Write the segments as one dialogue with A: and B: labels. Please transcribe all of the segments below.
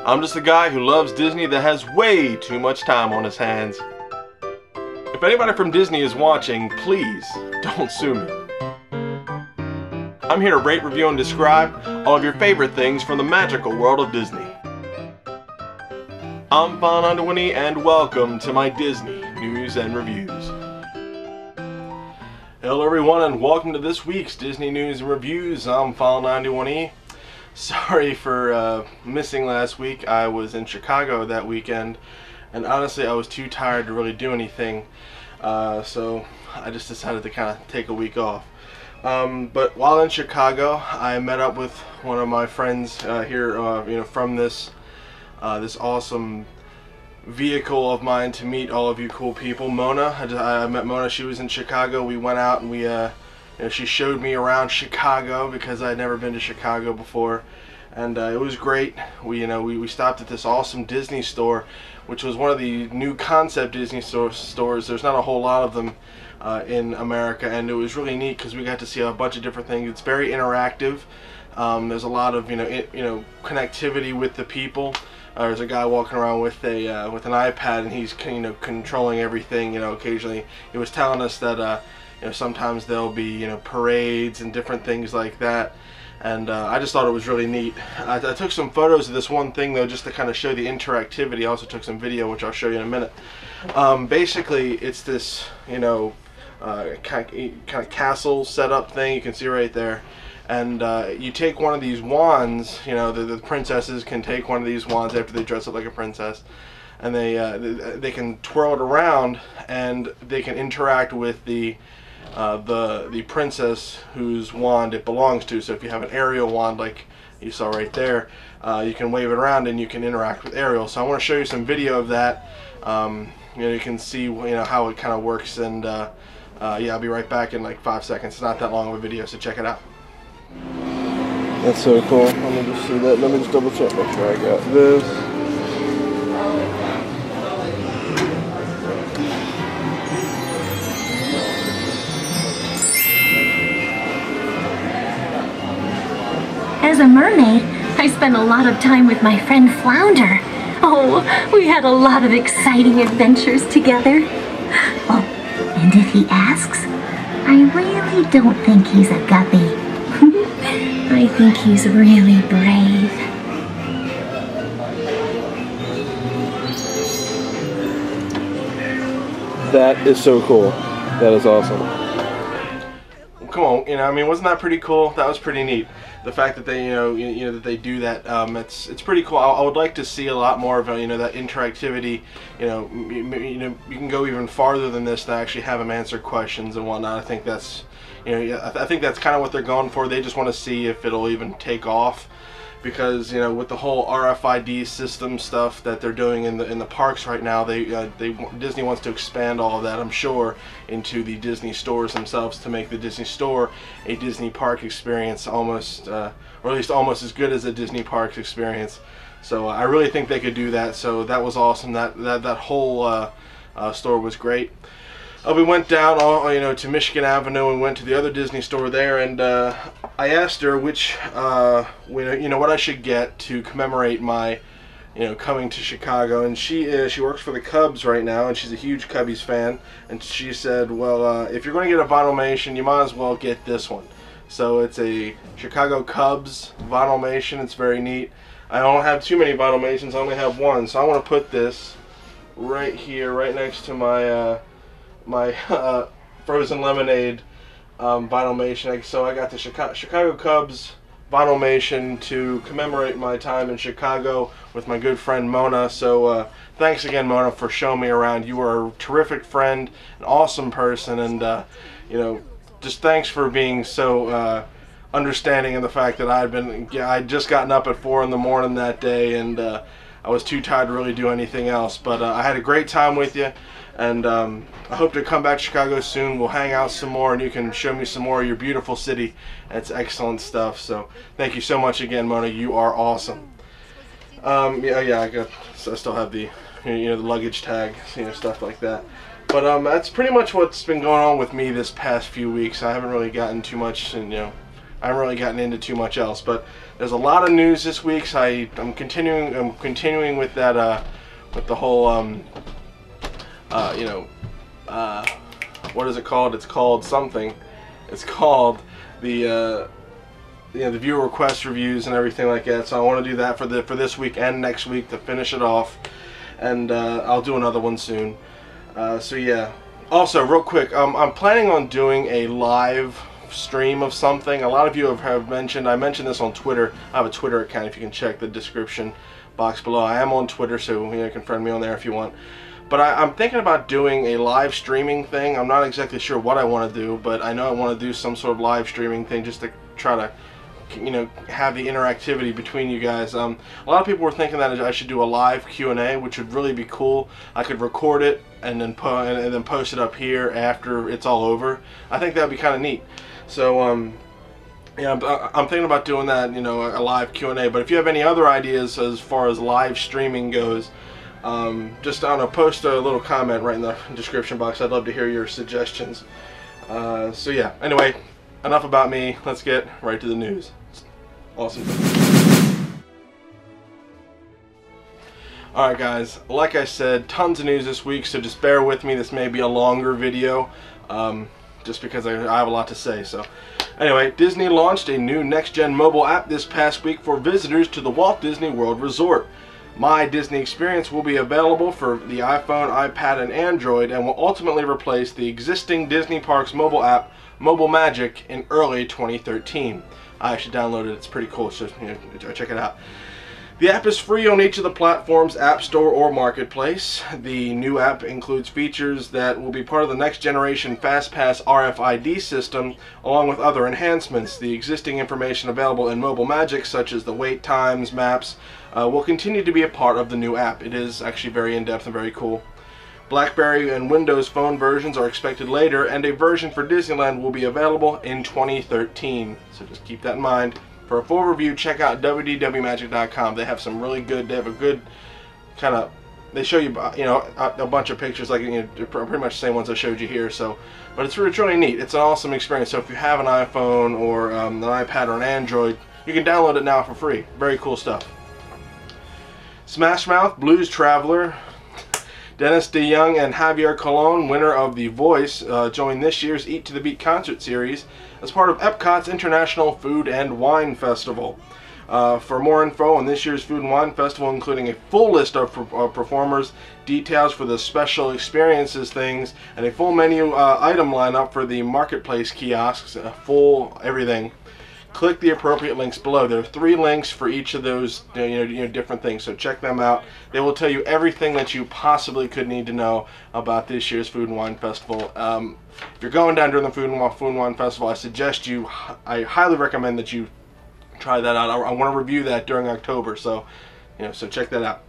A: I'm just a guy who loves Disney that has way too much time on his hands. If anybody from Disney is watching, please don't sue me. I'm here to rate, review, and describe all of your favorite things from the magical world of Disney. I'm File91e and welcome to my Disney News and Reviews. Hello everyone and welcome to this week's Disney News and Reviews. I'm File91e. Sorry for missing last week. I was in Chicago that weekend and honestly I was too tired to really do anything. So I just decided to kind of take a week off. But while in Chicago, I met up with one of my friends here, from this awesome vehicle of mine to meet all of you cool people. Mona, I met Mona. She was in Chicago. We went out and we, she showed me around Chicago because I had never been to Chicago before, and it was great. We stopped at this awesome Disney store, which was one of the new concept Disney stores. There's not a whole lot of them in America, and it was really neat because we got to see a bunch of different things. It's very interactive. There's a lot of connectivity with the people. There's a guy walking around with a with an iPad, and he's controlling everything. Occasionally he was telling us that sometimes there'll be parades and different things like that, and I just thought it was really neat. I took some photos of this one thing though, just to kind of show the interactivity. I also took some video, which I'll show you in a minute. Basically, it's this kind of castle setup thing. You can see right there. And you take one of these wands, the princesses can take one of these wands after they dress up like a princess, and they can twirl it around, and they can interact with the princess whose wand it belongs to. So if you have an Ariel wand like you saw right there, you can wave it around and you can interact with Ariel. So I want to show you some video of that. You can see how it kind of works, and yeah, I'll be right back in like 5 seconds. It's not that long of a video, so check it out.
B: That's so cool. Let me just see that. Let me just double check, make sure I got this.
C: As a mermaid, I spent a lot of time with my friend Flounder. Oh, we had a lot of exciting adventures together. Oh, and if he asks, I really don't think he's a guppy. I think he's really brave.
B: That is so cool. That is awesome.
A: Come on, I mean, wasn't that pretty cool? That was pretty neat. The fact that they, that they do that, it's pretty cool. I would like to see a lot more of, that interactivity. You can go even farther than this to actually have them answer questions and whatnot. I think that's, I think that's kind of what they're going for. They just want to see if it'll even take off, because with the whole RFID system stuff that they're doing in the parks right now, Disney wants to expand all of that, I'm sure, into the Disney stores themselves to make the Disney store a Disney park experience, almost, or at least almost as good as a Disney parks experience. So I really think they could do that. So that was awesome. That whole store was great. We went down, to Michigan Avenue and went to the other Disney store there, and I asked her which, what I should get to commemorate my, coming to Chicago. And she works for the Cubs right now, and she's a huge Cubbies fan. And she said, well, if you're going to get a vinylmation, you might as well get this one. So it's a Chicago Cubs vinylmation. It's very neat. I don't have too many vinylmations. I only have one, so I want to put this right here, right next to my my frozen lemonade vinylmation. So I got the Chicago Cubs vinylmation to commemorate my time in Chicago with my good friend Mona. So thanks again, Mona, for showing me around. You are a terrific friend, an awesome person, and just thanks for being so understanding of the fact that I'd just gotten up at 4 in the morning that day, and I was too tired to really do anything else. But I had a great time with you, and I hope to come back to Chicago soon. We'll hang out some more, and you can show me some more of your beautiful city. It's excellent stuff. So thank you so much again, Mona. You are awesome. I still have the the luggage tag, stuff like that. But that's pretty much what's been going on with me this past few weeks. I haven't really gotten too much, and I haven't really gotten into too much else. But there's a lot of news this week, so I'm continuing with that with the whole what is it called? It's called something. It's called the the viewer request reviews and everything like that. So I want to do that for this week and next week to finish it off, and I'll do another one soon. So yeah. Also, real quick, I'm planning on doing a live stream of something. A lot of you have mentioned. I mentioned this on Twitter. I have a Twitter account. If you can check the description box below, I am on Twitter, so you can friend me on there if you want. But I'm thinking about doing a live streaming thing. I'm not exactly sure what I want to do, but I know I want to do some sort of live streaming thing just to try to, have the interactivity between you guys. A lot of people were thinking that I should do a live Q&A, which would really be cool. I could record it and then post it up here after it's all over. I think that would be kind of neat. So yeah, I'm thinking about doing that, a live Q&A. But if you have any other ideas as far as live streaming goes, just post a little comment right in the description box. I'd love to hear your suggestions. So yeah, anyway, enough about me. Let's get right to the news. Awesome. Alright guys, like I said, tons of news this week, so just bear with me. This may be a longer video, just because I have a lot to say. So anyway, Disney launched a new next-gen mobile app this past week for visitors to the Walt Disney World Resort. My Disney Experience will be available for the iPhone, iPad, and Android, and will ultimately replace the existing Disney Parks mobile app, Mobile Magic, in early 2013. I actually downloaded it. It's pretty cool, so check it out. The app is free on each of the platforms, App Store or Marketplace. The new app includes features that will be part of the next generation FastPass RFID system, along with other enhancements. The existing information available in Mobile Magic, such as the wait times, maps, will continue to be a part of the new app. It is actually very in-depth and very cool. BlackBerry and Windows Phone versions are expected later, and a version for Disneyland will be available in 2013. So just keep that in mind. For a full review, check out wdwmagic.com. They have some really good. They have a good kind of. They show you, a bunch of pictures, like pretty much the same ones I showed you here. So, but it's really neat. It's an awesome experience. So if you have an iPhone or an iPad or an Android, you can download it now for free. Very cool stuff. Smash Mouth, Blues Traveler, Dennis DeYoung and Javier Colon, winner of The Voice, joined this year's Eat to the Beat concert series as part of Epcot's International Food and Wine Festival. For more info on this year's Food and Wine Festival, including a full list of performers, details for the special experiences things, and a full menu item lineup for the marketplace kiosks, full everything, click the appropriate links below. There are 3 links for each of those different things, so check them out. They will tell you everything that you possibly could need to know about this year's Food and Wine Festival. If you're going down during the Food and Wine Festival, I highly recommend that you try that out. I want to review that during October, so so check that out.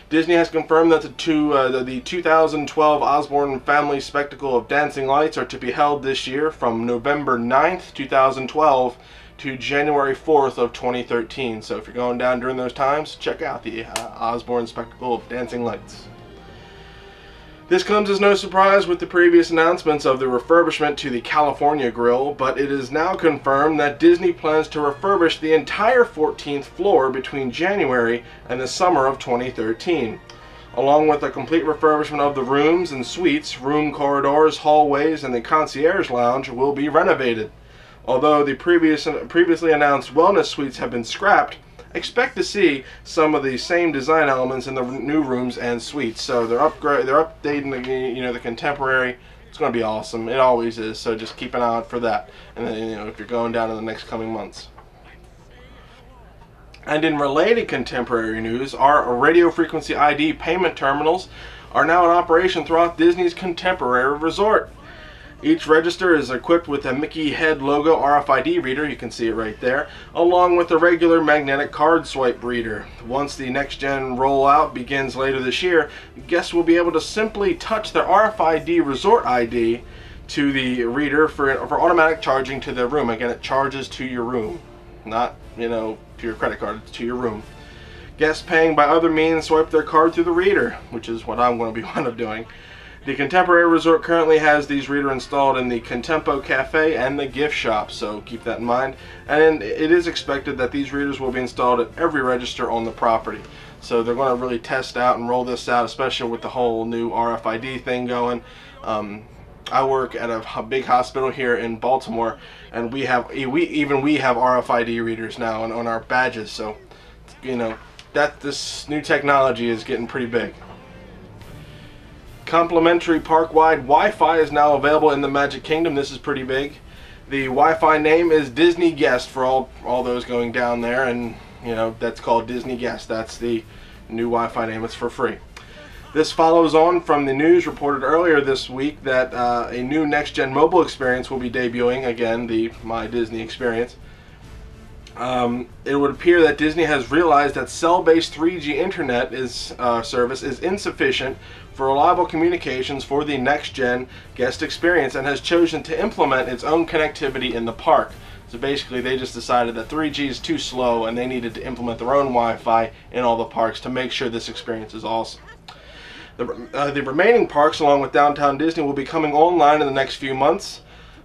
A: Disney has confirmed that the 2012 Osborne Family Spectacle of Dancing Lights are to be held this year from November 9th, 2012 to January 4th of 2013. So if you're going down during those times, check out the Osborne Spectacle of Dancing Lights. This comes as no surprise with the previous announcements of the refurbishment to the California Grill, but it is now confirmed that Disney plans to refurbish the entire 14th floor between January and the summer of 2013. Along with a complete refurbishment of the rooms and suites, room corridors, hallways, and the concierge lounge will be renovated. Although the previously announced wellness suites have been scrapped, expect to see some of the same design elements in the new rooms and suites. So they're updating the contemporary. It's going to be awesome. It always is. So just keep an eye out for that. And then if you're going down in the next coming months. And in related contemporary news, our radio frequency ID payment terminals are now in operation throughout Disney's Contemporary Resort. Each register is equipped with a Mickey head logo RFID reader, you can see it right there, along with a regular magnetic card swipe reader. Once the next-gen rollout begins later this year, guests will be able to simply touch their RFID Resort ID to the reader for automatic charging to their room. Again, it charges to your room, not, to your credit card, it's to your room. Guests paying by other means swipe their card through the reader, which is what I'm going to be one of doing. The Contemporary Resort currently has these readers installed in the Contempo Cafe and the gift shop, so keep that in mind. And it is expected that these readers will be installed at every register on the property. So they're going to really test out and roll this out, especially with the whole new RFID thing going. I work at a big hospital here in Baltimore, and we have RFID readers now on our badges. So, you know, that this new technology is getting pretty big. Complimentary park-wide Wi-Fi is now available in the Magic Kingdom. This is pretty big. The Wi-Fi name is Disney Guest for all those going down there, and you know that's called Disney Guest. That's the new Wi-Fi name. It's for free. This follows on from the news reported earlier this week that a new next-gen mobile experience will be debuting again, the My Disney experience. It would appear that Disney has realized that cell-based 3G internet service is insufficient for reliable communications for the next-gen guest experience, and has chosen to implement its own connectivity in the park. So basically they just decided that 3G is too slow and they needed to implement their own Wi-Fi in all the parks to make sure this experience is awesome. The remaining parks, along with Downtown Disney, will be coming online in the next few months.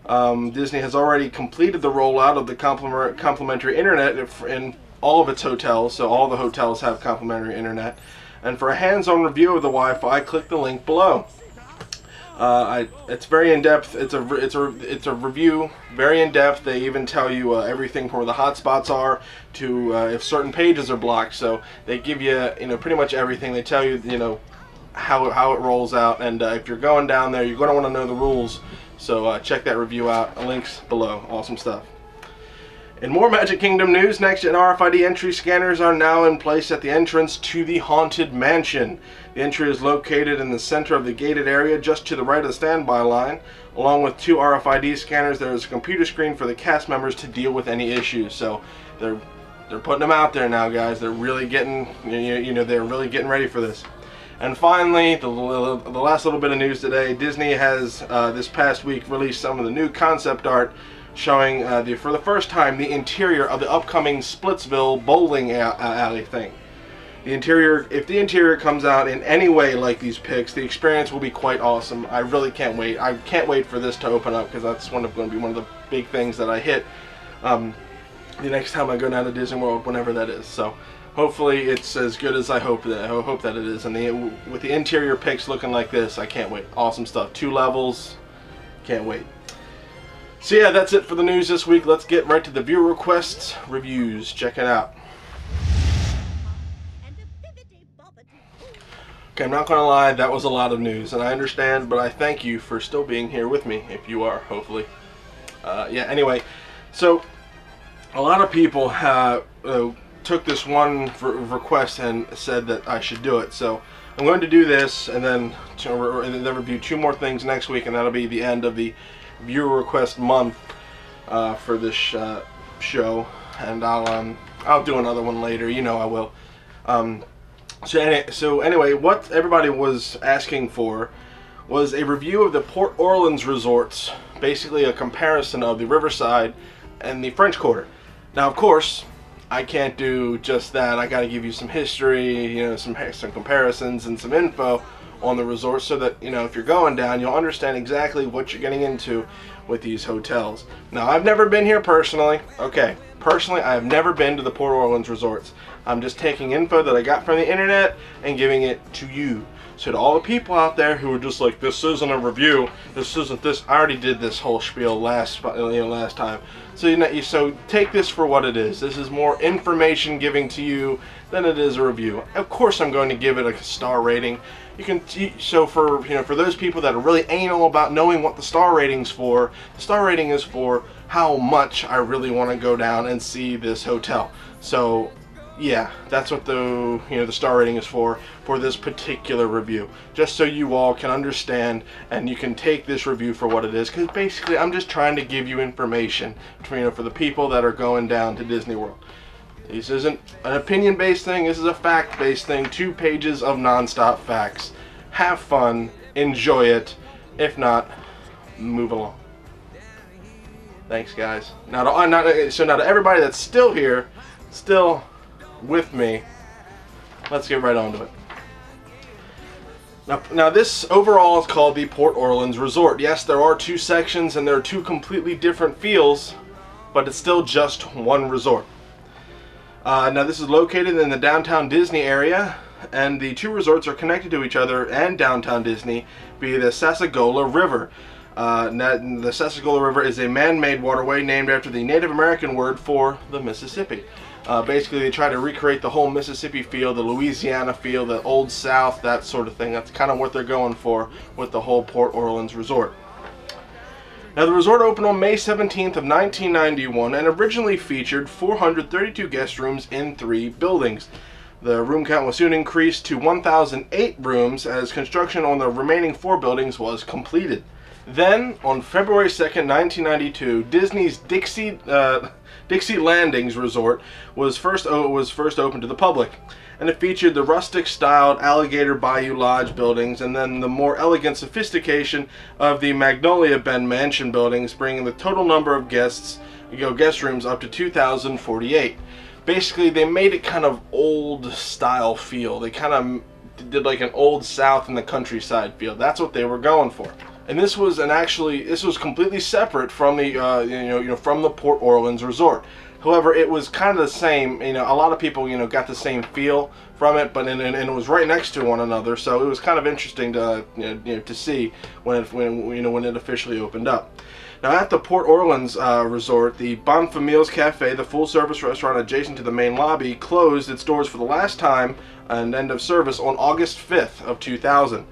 A: Disney has already completed the rollout of the complimentary internet in all of its hotels, so all the hotels have complimentary internet. And for a hands-on review of the Wi-Fi, click the link below. It's very in-depth. It's a review, very in-depth. They even tell you everything from where the hotspots are to if certain pages are blocked. So they give you, pretty much everything. They tell you, how it rolls out. And if you're going down there, you're going to want to know the rules. So check that review out. Links below. Awesome stuff. In more Magic Kingdom news, next-gen RFID entry scanners are now in place at the entrance to the Haunted Mansion. The entry is located in the center of the gated area, just to the right of the standby line. Along with 2 RFID scanners, there is a computer screen for the cast members to deal with any issues. So they're putting them out there now, guys. They're really getting, they're really getting ready for this. And finally, the last little bit of news today, Disney has this past week released some of the new concept art showing for the first time the interior of the upcoming Splitsville bowling alley thing. The interior, if the interior comes out in any way like these pics, the experience will be quite awesome. I really can't wait. I can't wait for this to open up, because that's going to be one of the big things that I hit the next time I go down to Disney World, whenever that is. So hopefully it's as good as I hope that it is. And with the interior pics looking like this, I can't wait. Awesome stuff. 2 levels. Can't wait. So yeah, that's it for the news this week. Let's get right to the viewer requests, reviews. Check it out. Okay, I'm not going to lie, that was a lot of news, and I understand, but I thank you for still being here with me, if you are, hopefully. Yeah, anyway, so a lot of people took this one request and said that I should do it. So I'm going to do this, and then review 2 more things next week, and that'll be the end of the viewer request month for this show, and I'll do another one later. I will. So anyway, what everybody was asking for was a review of the Port Orleans resorts, basically a comparison of the Riverside and the French Quarter. Now, of course, I can't do just that. I got to give you some history, some comparisons and some info on the resort, so that if you're going down, you'll understand exactly what you're getting into with these hotels. Now, I've never been here personally. Okay, personally, I have never been to the Port Orleans resorts. I'm just taking info that I got from the internet and giving it to you. So to all the people out there who are just like, this isn't a review, this isn't this, I already did this whole spiel last time. So so take this for what it is. This is more information giving to you than it is a review. Of course, I'm going to give it a star rating. So for those people that are really anal about knowing what the star rating's for, the star rating is for how much I really want to go down and see this hotel. So yeah, that's what the star rating is for this particular review. Just so you all can understand and you can take this review for what it is, because basically I'm just trying to give you information for the people that are going down to Disney World. This isn't an opinion-based thing, this is a fact-based thing. 2 pages of non-stop facts. Have fun, enjoy it. If not, move along. Thanks, guys. Now to everybody that's still here, still with me, let's get right on to it. Now this overall is called the Port Orleans Resort. Yes, there are two sections and there are two completely different feels, but it's still just one resort. Now this is located in the downtown Disney area, and the two resorts are connected to each other and downtown Disney via the Sassagoula River. The Sassagoula River is a man-made waterway named after the Native American word for the Mississippi. Basically, they try to recreate the whole Mississippi feel, the Louisiana feel, the Old South, that sort of thing. That's kind of what they're going for with the whole Port Orleans Resort. Now, the resort opened on May 17th of 1991 and originally featured 432 guest rooms in 3 buildings. The room count was soon increased to 1,008 rooms as construction on the remaining 4 buildings was completed. Then, on February 2nd, 1992, Disney's Dixie Landings Resort was first opened to the public, and it featured the rustic-styled Alligator Bayou Lodge buildings and then the more elegant sophistication of the Magnolia Bend Mansion buildings, bringing the total number of guest rooms up to 2,048. Basically, they made it kind of old-style feel. They kind of did like an Old South in the countryside feel. That's what they were going for. And this was completely separate from the from the Port Orleans Resort. However, it was kind of the same. A lot of people got the same feel from it, but and it was right next to one another. So it was kind of interesting to to see when it officially opened up. Now at the Port Orleans Resort, the Bonne Famille's Cafe, the full-service restaurant adjacent to the main lobby, closed its doors for the last time and end of service on August 5th of 2000.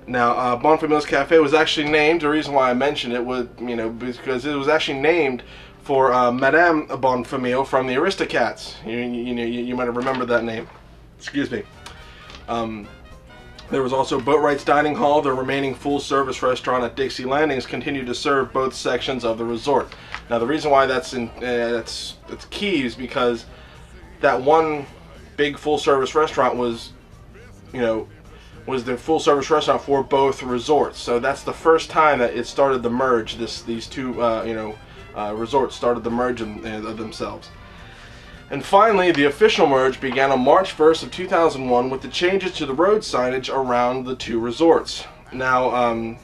A: Now, Bonne Famille's Cafe was actually named, the reason why I mentioned it was, because it was actually named for Madame Bonfamille from the Aristocats. You might have remembered that name. Excuse me. There was also Boatwright's Dining Hall. The remaining full-service restaurant at Dixie Landings continued to serve both sections of the resort. Now, the reason why that's key is because that one big full-service restaurant was the full-service restaurant for both resorts. So that's the first time that it started the merge. These two resorts started the merge of themselves. And finally, the official merge began on March 1st of 2001 with the changes to the road signage around the two resorts. Now, on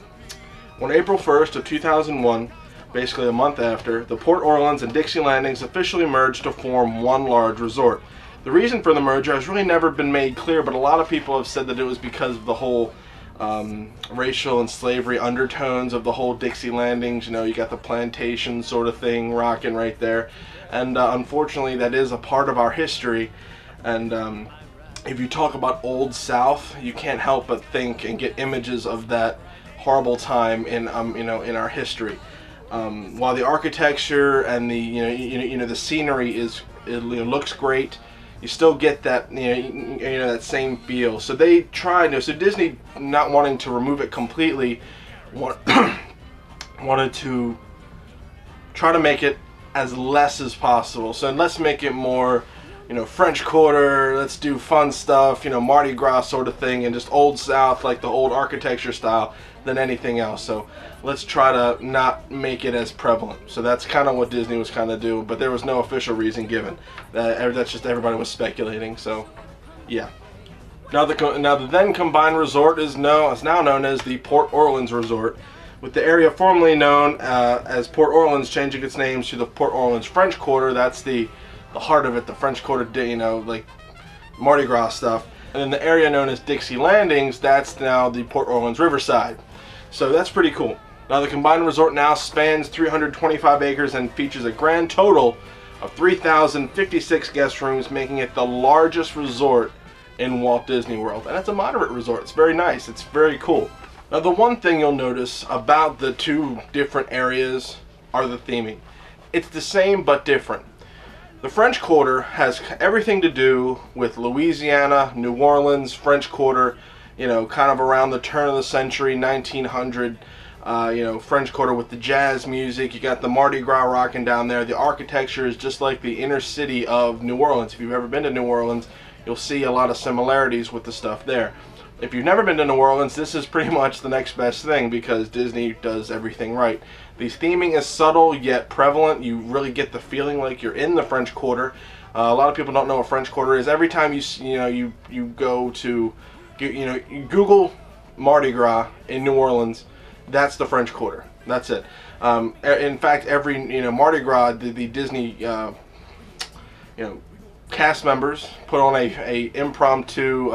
A: April 1st of 2001, basically a month after, the Port Orleans and Dixie Landings officially merged to form one large resort. The reason for the merger has really never been made clear, but a lot of people have said that it was because of the whole racial and slavery undertones of the whole Dixie Landings. You got the plantation sort of thing rocking right there. And unfortunately, that is a part of our history. And if you talk about Old South, you can't help but think and get images of that horrible time in our history. While the architecture and the the scenery looks great, you still get that that same feel. So they tried. So Disney, not wanting to remove it completely, wanted to try to make it as less as possible. So let's make it more, French Quarter. Let's do fun stuff, Mardi Gras sort of thing, and just Old South, like the old architecture style, than anything else. So let's try to not make it as prevalent. So that's kind of what Disney was kind of doing, but there was no official reason given. That's just everybody was speculating. So yeah. Now the then combined resort is now known as the Port Orleans Resort, with the area formerly known as Port Orleans changing its name to the Port Orleans French Quarter. That's the heart of it, the French Quarter, like Mardi Gras stuff. And then the area known as Dixie Landings, that's now the Port Orleans Riverside. So that's pretty cool. Now the combined resort now spans 325 acres and features a grand total of 3,056 guest rooms, making it the largest resort in Walt Disney World. And it's a moderate resort. It's very nice. It's very cool. Now the one thing you'll notice about the two different areas are the theming. It's the same but different. The French Quarter has everything to do with Louisiana, New Orleans, French Quarter, kind of around the turn of the century, 1900, French Quarter with the jazz music. You got the Mardi Gras rocking down there. The architecture is just like the inner city of New Orleans. If you've ever been to New Orleans, you'll see a lot of similarities with the stuff there. If you've never been to New Orleans, this is pretty much the next best thing because Disney does everything right. The theming is subtle yet prevalent. You really get the feeling like you're in the French Quarter. A lot of people don't know what French Quarter is. Every time you go to, you Google Mardi Gras in New Orleans, that's the French Quarter. That's it. In fact, every Mardi Gras, the Disney cast members put on a impromptu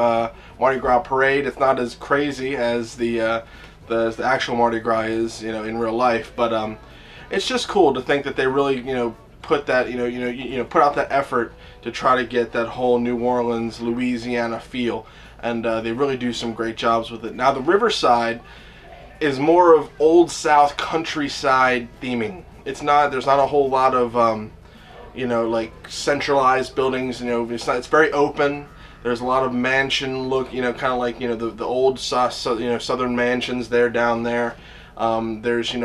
A: Mardi Gras parade. It's not as crazy as the actual Mardi Gras is, in real life, but it's just cool to think that they really put that put out that effort to try to get that whole New Orleans, Louisiana feel, and they really do some great jobs with it. Now the Riverside is more of Old South countryside theming. There's not a whole lot of like centralized buildings. It's very open. There's a lot of mansion look, kind of like the old southern mansions there down there. There's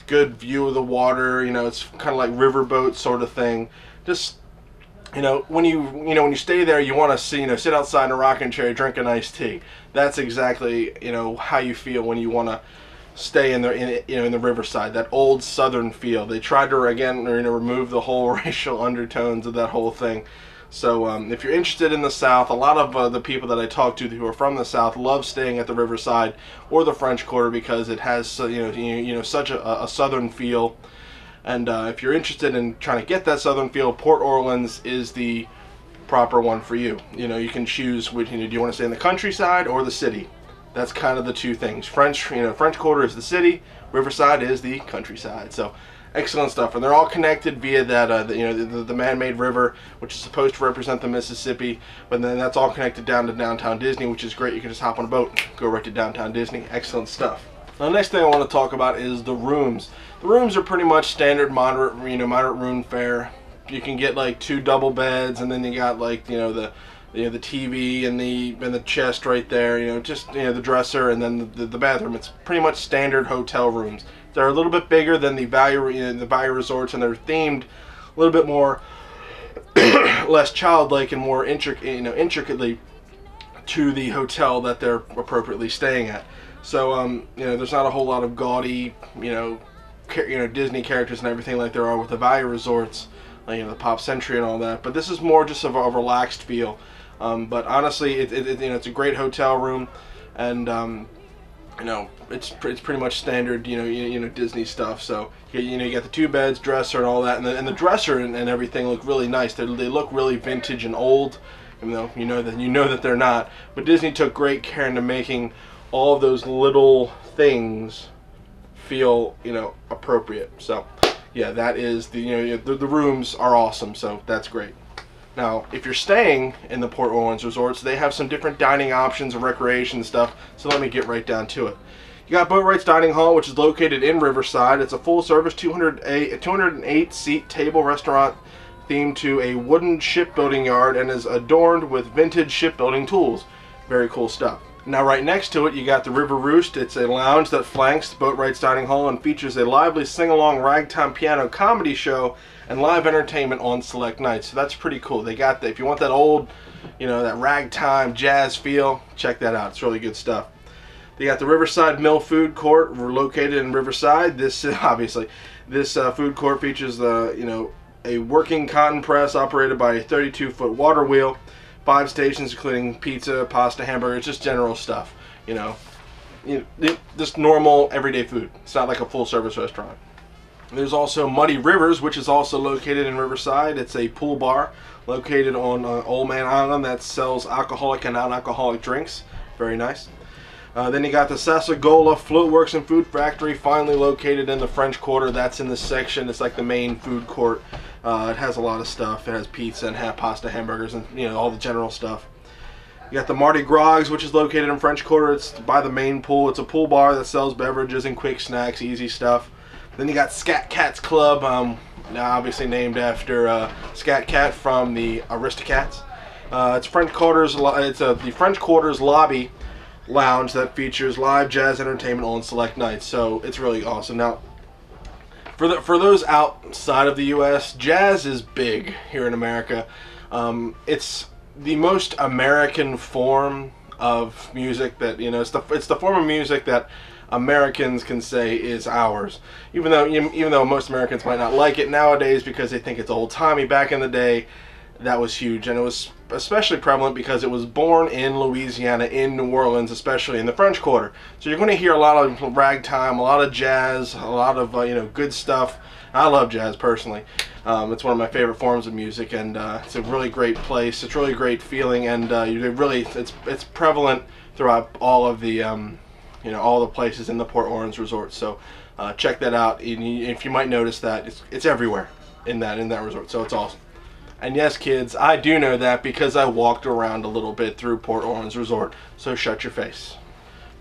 A: good view of the water. It's kind of like riverboat sort of thing. Just when you stay there, you want to see sit outside in a rocking chair, drink an iced tea. That's exactly how you feel when you want to stay in the Riverside, that old southern feel. They tried to again remove the whole racial undertones of that whole thing. So if you're interested in the South, a lot of the people that I talk to who are from the South love staying at the Riverside or the French Quarter because it has such a southern feel. And if you're interested in trying to get that southern feel, Port Orleans is the proper one for you. You can choose which. Do you want to stay in the countryside or the city? That's kind of the two things. French Quarter is the city, Riverside is the countryside. So excellent stuff, and they're all connected via that the man-made river, which is supposed to represent the Mississippi. But then that's all connected down to downtown Disney, which is great. You can just hop on a boat, go right to downtown Disney. Excellent stuff. Now, the next thing I want to talk about is the rooms. The rooms are pretty much standard moderate room fare. You can get like 2 double beds, and then you got like the TV and the chest right there, just the dresser, and then the bathroom. It's pretty much standard hotel rooms. They're a little bit bigger than the value resorts, and they're themed a little bit more less childlike and more intricately to the hotel that they're appropriately staying at. So there's not a whole lot of gaudy Disney characters and everything like there are with the value resorts, like the Pop Century and all that. But this is more just of a relaxed feel. But honestly, it's a great hotel room, and it's pretty much standard Disney stuff. So you got the 2 beds, dresser, and all that, and the dresser and everything look really nice. They look really vintage and old, even though you know that they're not. But Disney took great care into making all of those little things feel appropriate. So yeah, that is the rooms are awesome. So that's great. Now, if you're staying in the Port Orleans resorts, they have some different dining options and recreation stuff, so let me get right down to it. You got Boatwright's Dining Hall, which is located in Riverside. It's a full-service 208-seat table restaurant themed to a wooden shipbuilding yard and is adorned with vintage shipbuilding tools. Very cool stuff. Now, right next to it, you got the River Roost. It's a lounge that flanks Boatwright's Dining Hall and features a lively sing-along ragtime piano comedy show and live entertainment on select nights. So that's pretty cool. They got that. If you want that old, that ragtime jazz feel, check that out. It's really good stuff. They got the Riverside Mill Food Court. We're located in Riverside. This obviously, this food court features a working cotton press operated by a 32-foot water wheel, 5 stations including pizza, pasta, hamburgers, just general stuff. Just normal everyday food. It's not like a full-service restaurant. There's also Muddy Rivers, which is also located in Riverside. It's a pool bar located on Old Man Island that sells alcoholic and non-alcoholic drinks. Very nice. Then you got the Sassagola Floatworks and Food Factory, finally located in the French Quarter. That's in this section. It's like the main food court. It has a lot of stuff. It has pizza and pasta, hamburgers, and all the general stuff. You got the Mardi Gras, which is located in French Quarter. It's by the main pool. It's a pool bar that sells beverages and quick snacks, easy stuff. Then you got Scat Cat's Club, now obviously named after Scat Cat from the Aristocats. It's the French Quarter's lobby lounge that features live jazz entertainment on select nights. So it's really awesome. Now, for those outside of the U.S., jazz is big here in America. It's the most American form of music that it's the form of music that Americans can say is ours, even though most Americans might not like it nowadays because they think it's old-timey. Back in the day, that was huge, and it was especially prevalent because it was born in Louisiana, in New Orleans, especially in the French Quarter. So you're going to hear a lot of ragtime, a lot of jazz, a lot of good stuff. I love jazz personally. It's one of my favorite forms of music, and it's a really great place. It's really great feeling, and it's prevalent throughout all of the all the places in the Port Orleans Resort. So check that out. If you might notice that it's everywhere in that resort. So it's awesome. And yes, kids, I do know that because I walked around a little bit through Port Orleans Resort. So shut your face.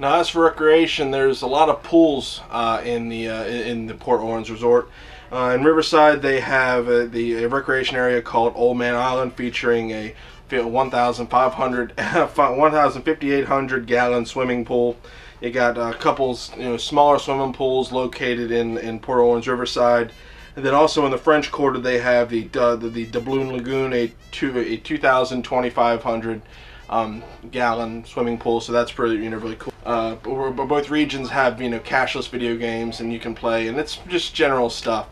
A: Now, as for recreation, there's a lot of pools in the Port Orleans Resort. In Riverside, they have a recreation area called Old Man Island, featuring a 1,500 gallon swimming pool. You got a couple smaller swimming pools located in Port Orleans Riverside. And then also in the French Quarter, they have the Doubloon Lagoon, a 2,500 gallon swimming pool. So that's pretty really cool. Both regions have cashless video games, and you can play, and it's just general stuff.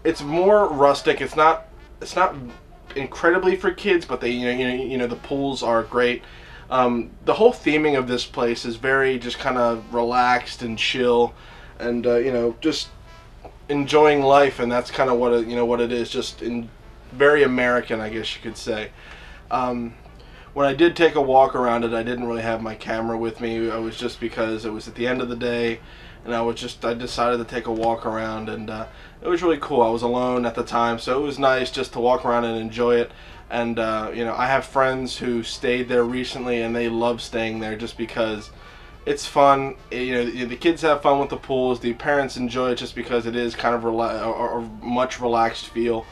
A: It's more rustic. It's not incredibly for kids, but the pools are great. The whole theming of this place is very just kind of relaxed and chill, and just enjoying life, and that's kind of what it is. Just very American, I guess you could say. When I did take a walk around it, I didn't really have my camera with me. It was just because it was at the end of the day, and I decided to take a walk around, and it was really cool. I was alone at the time, so it was nice just to walk around and enjoy it. And I have friends who stayed there recently, and they love staying there just because it's fun. The kids have fun with the pools. The parents enjoy it just because it is kind of a much relaxed feel.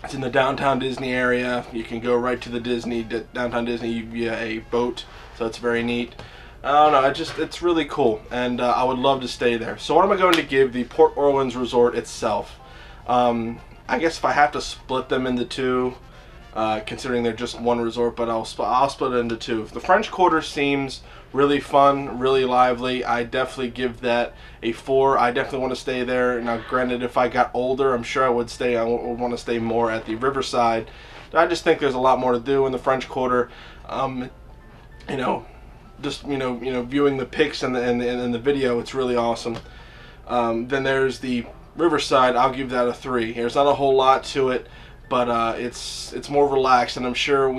A: It's in the downtown Disney area. You can go right to the downtown Disney via a boat, so it's very neat. I don't know, it's really cool, and I would love to stay there. So what am I going to give the Port Orleans Resort itself? I guess if I have to split them into two, considering they're just one resort, but I'll split it into two. If the French Quarter seems really fun, really lively, I definitely give that a 4. I definitely want to stay there. Now, granted, if I got older, I'm sure I would stay. I would want to stay more at the Riverside. I just think there's a lot more to do in the French Quarter. Just viewing the pics and the video, it's really awesome. Then there's the Riverside. I'll give that a 3. There's not a whole lot to it, but it's more relaxed, and I'm sure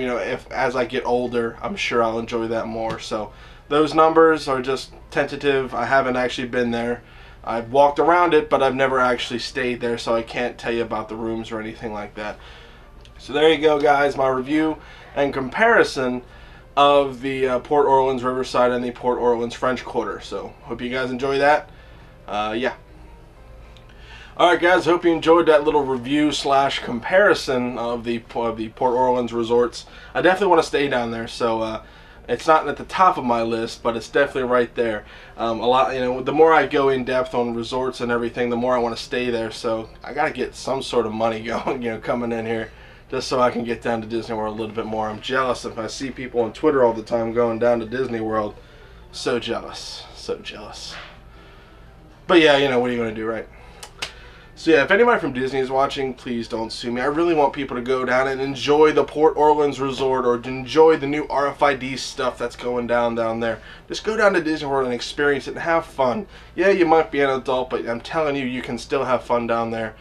A: as I get older, I'm sure I'll enjoy that more. So those numbers are just tentative. I haven't actually been there. I've walked around it, but I've never actually stayed there, so I can't tell you about the rooms or anything like that. So there you go, guys, my review and comparison of the Port Orleans Riverside and the Port Orleans French Quarter. So hope you guys enjoy that. Yeah. Alright, guys, hope you enjoyed that little review / comparison of the Port Orleans resorts. I definitely want to stay down there, so it's not at the top of my list, but it's definitely right there. A lot, the more I go in depth on resorts and everything, the more I want to stay there. So I got to get some sort of money going, coming in here, just so I can get down to Disney World a little bit more. I'm jealous if I see people on Twitter all the time going down to Disney World. So jealous, so jealous. But yeah, what are you going to do, right? So yeah, if anybody from Disney is watching, please don't sue me. I really want people to go down and enjoy the Port Orleans Resort, or enjoy the new RFID stuff that's going down there. Just go down to Disney World and experience it and have fun. Yeah, you might be an adult, but I'm telling you, you can still have fun down there.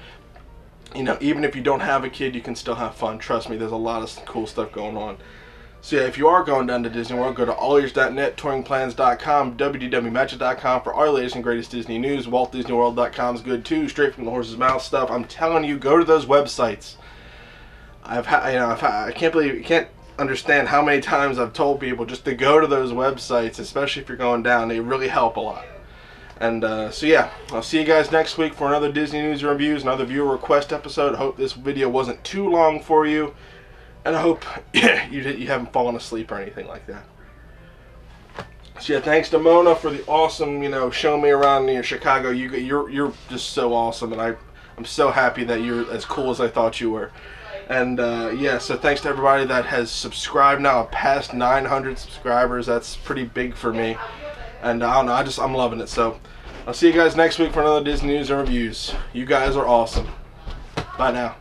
A: Even if you don't have a kid, you can still have fun. Trust me, there's a lot of cool stuff going on. So yeah, if you are going down to Disney World, go to allears.net, touringplans.com, www.magic.com for our latest and greatest Disney news. WaltDisneyWorld.com is good too, straight from the horse's mouth stuff. I'm telling you, go to those websites. I can't understand how many times I've told people just to go to those websites, especially if you're going down. They really help a lot. And so yeah, I'll see you guys next week for another Disney news and reviews, another viewer request episode. I hope this video wasn't too long for you. And I hope you haven't fallen asleep or anything like that. So yeah, thanks to Mona for the awesome, showing me around Chicago. You're just so awesome, and I'm so happy that you're as cool as I thought you were. And yeah, so thanks to everybody that has subscribed now. Past 900 subscribers. That's pretty big for me. And I don't know, I'm loving it. So I'll see you guys next week for another Disney news and reviews. You guys are awesome. Bye now.